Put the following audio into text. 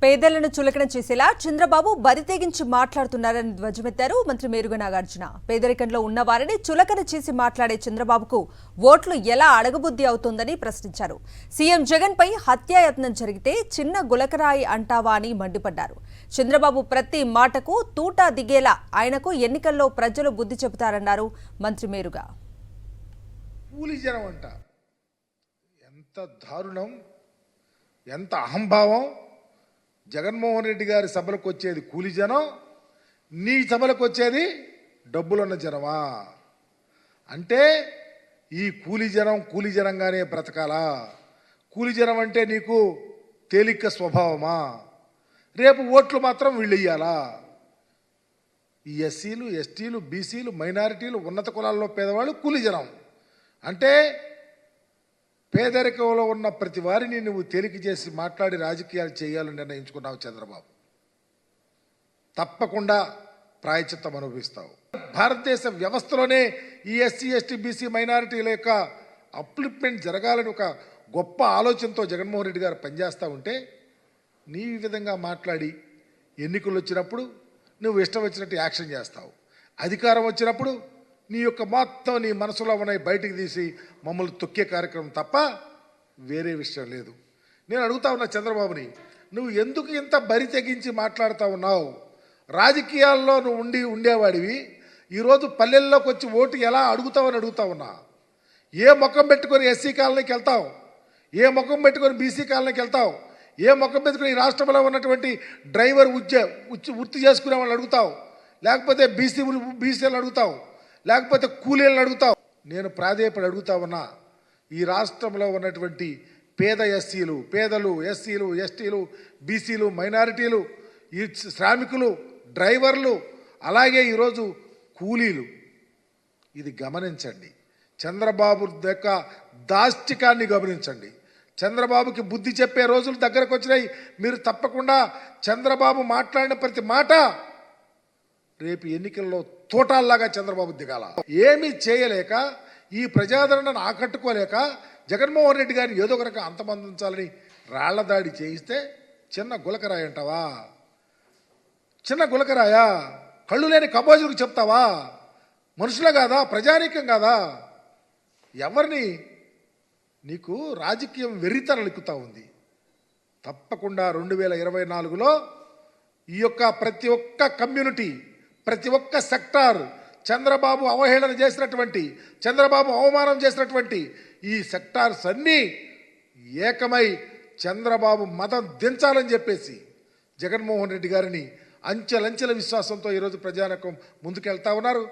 పేదలను చులకన చేసేలా చంద్రబాబు బరితెగించి మాట్లాడుతున్నారని ధ్వజమెత్తారు మంత్రి మేరుగ నాగార్జున. పేదరికంలో ఉన్న వారిని చులకన చేసి మాట్లాడే చంద్రబాబుకు ఓట్లు ఎలా అడగబుద్ధి అవుతోందని ప్రశ్నించారు. సీఎం జగన్ పై హత్యాయత్నం జరిగితే చిన్న గులకరాయి అంటావా అని మండిపడ్డారు. చంద్రబాబు ప్రతి మాటకు తూటా దిగేలా ఆయనకు ఎన్నికల్లో ప్రజలు బుద్ధి చెబుతారన్నారు మంత్రి మేరుగ. ఎంత దారుణం, ఎంత అహంభావం. జగన్మోహన్ రెడ్డి గారి సభలకు వచ్చేది కూలి జనం, నీ సభలకు వచ్చేది డబ్బులున్న జనమా? అంటే ఈ కూలి జనంగానే బ్రతకాలా? కూలి జనం అంటే నీకు తేలిక స్వభావమా? రేపు ఓట్లు మాత్రం వీళ్ళు ఇయ్యాలా? ఈ ఎస్సీలు, ఎస్టీలు, బీసీలు, మైనారిటీలు, ఉన్నత కులాల్లో పేదవాళ్ళు కూలి జనం అంటే పేదరికంలో ఉన్న ప్రతి వారిని నువ్వు తేలిక చేసి మాట్లాడి రాజకీయాలు చేయాలని నిర్ణయించుకున్నావు చంద్రబాబు. తప్పకుండా ప్రాయశ్చిత్తం అనుభవిస్తావు. భారతదేశ వ్యవస్థలోనే ఈ ఎస్సీ, ఎస్టీ, బీసీ, మైనారిటీల యొక్క అప్లిప్మెంట్ జరగాలని ఒక గొప్ప ఆలోచనతో జగన్మోహన్ రెడ్డి గారు పనిచేస్తూ ఉంటే నీ విధంగా మాట్లాడి ఎన్నికలు వచ్చినప్పుడు నువ్వు ఇష్టం వచ్చినట్టు యాక్షన్ చేస్తావు. అధికారం వచ్చినప్పుడు నీ యొక్క మొత్తం నీ మనసులో ఉన్నాయి బయటికి తీసి మమ్మల్ని తొక్కే కార్యక్రమం తప్ప వేరే విషయం లేదు. నేను అడుగుతా ఉన్నా చంద్రబాబుని, నువ్వు ఎందుకు ఇంత బరి తెగించి మాట్లాడుతూ ఉన్నావు? రాజకీయాల్లో నువ్వు ఉండేవాడివి, ఈరోజు పల్లెల్లోకి వచ్చి ఓటు ఎలా అడుగుతావని అడుగుతా ఉన్నా. ఏ ముఖం పెట్టుకొని ఎస్సీ కాలనీకి వెళ్తావు? ఏ ముఖం పెట్టుకొని బీసీ కాలనీకి వెళ్తావు? ఏ ముఖం పెట్టుకొని ఈ రాష్ట్రంలో ఉన్నటువంటి డ్రైవర్ వృత్తి చేసుకునే వాళ్ళని అడుగుతావు? లేకపోతే బీసీలను అడుగుతావు? లేకపోతే కూలీలను అడుగుతావు? నేను ప్రాధేయపడి అడుగుతా ఉన్నా, ఈ రాష్ట్రంలో ఉన్నటువంటి పేద ఎస్సీలు, పేదలు, ఎస్సీలు, ఎస్టీలు, బీసీలు, మైనారిటీలు, ఈ శ్రామికులు, డ్రైవర్లు, అలాగే ఈరోజు కూలీలు, ఇది గమనించండి. చంద్రబాబు యొక్క దాష్టికాన్ని గమనించండి. చంద్రబాబుకి బుద్ధి చెప్పే రోజులు దగ్గరకు వచ్చినాయి. మీరు తప్పకుండా చంద్రబాబు మాట్లాడిన ప్రతి మాట రేపు ఎన్నికల్లో తోటాల్లాగా చంద్రబాబు దిగాల. ఏమీ చేయలేక, ఈ ప్రజాదరణను ఆకట్టుకోలేక జగన్మోహన్ రెడ్డి గారిని ఏదో ఒక రకంగా అంతమందించాలని రాళ్ల దాడి చేయిస్తే చిన్న గులకరాయి అంటావా? చిన్న గులకరాయా? కళ్ళు లేని కబోజులకు చెప్తావా? మనుషులే కాదా? ప్రజానీకం కాదా? ఎవరిని? నీకు రాజకీయం వెర్రితనలెక్కుతా ఉంది. తప్పకుండా 2024లో ఈ యొక్క ప్రతి ఒక్క కమ్యూనిటీ, ప్రతి ఒక్క సెక్టార్, చంద్రబాబు అవహేళన చేసినటువంటి, చంద్రబాబు అవమానం చేసినటువంటి ఈ సెక్టార్స్ అన్నీ ఏకమై చంద్రబాబు మతం దించాలని చెప్పేసి జగన్మోహన్ రెడ్డి గారిని అంచెలంచెల విశ్వాసంతో ఈరోజు ప్రజానీకం ముందుకెళ్తా ఉన్నారు.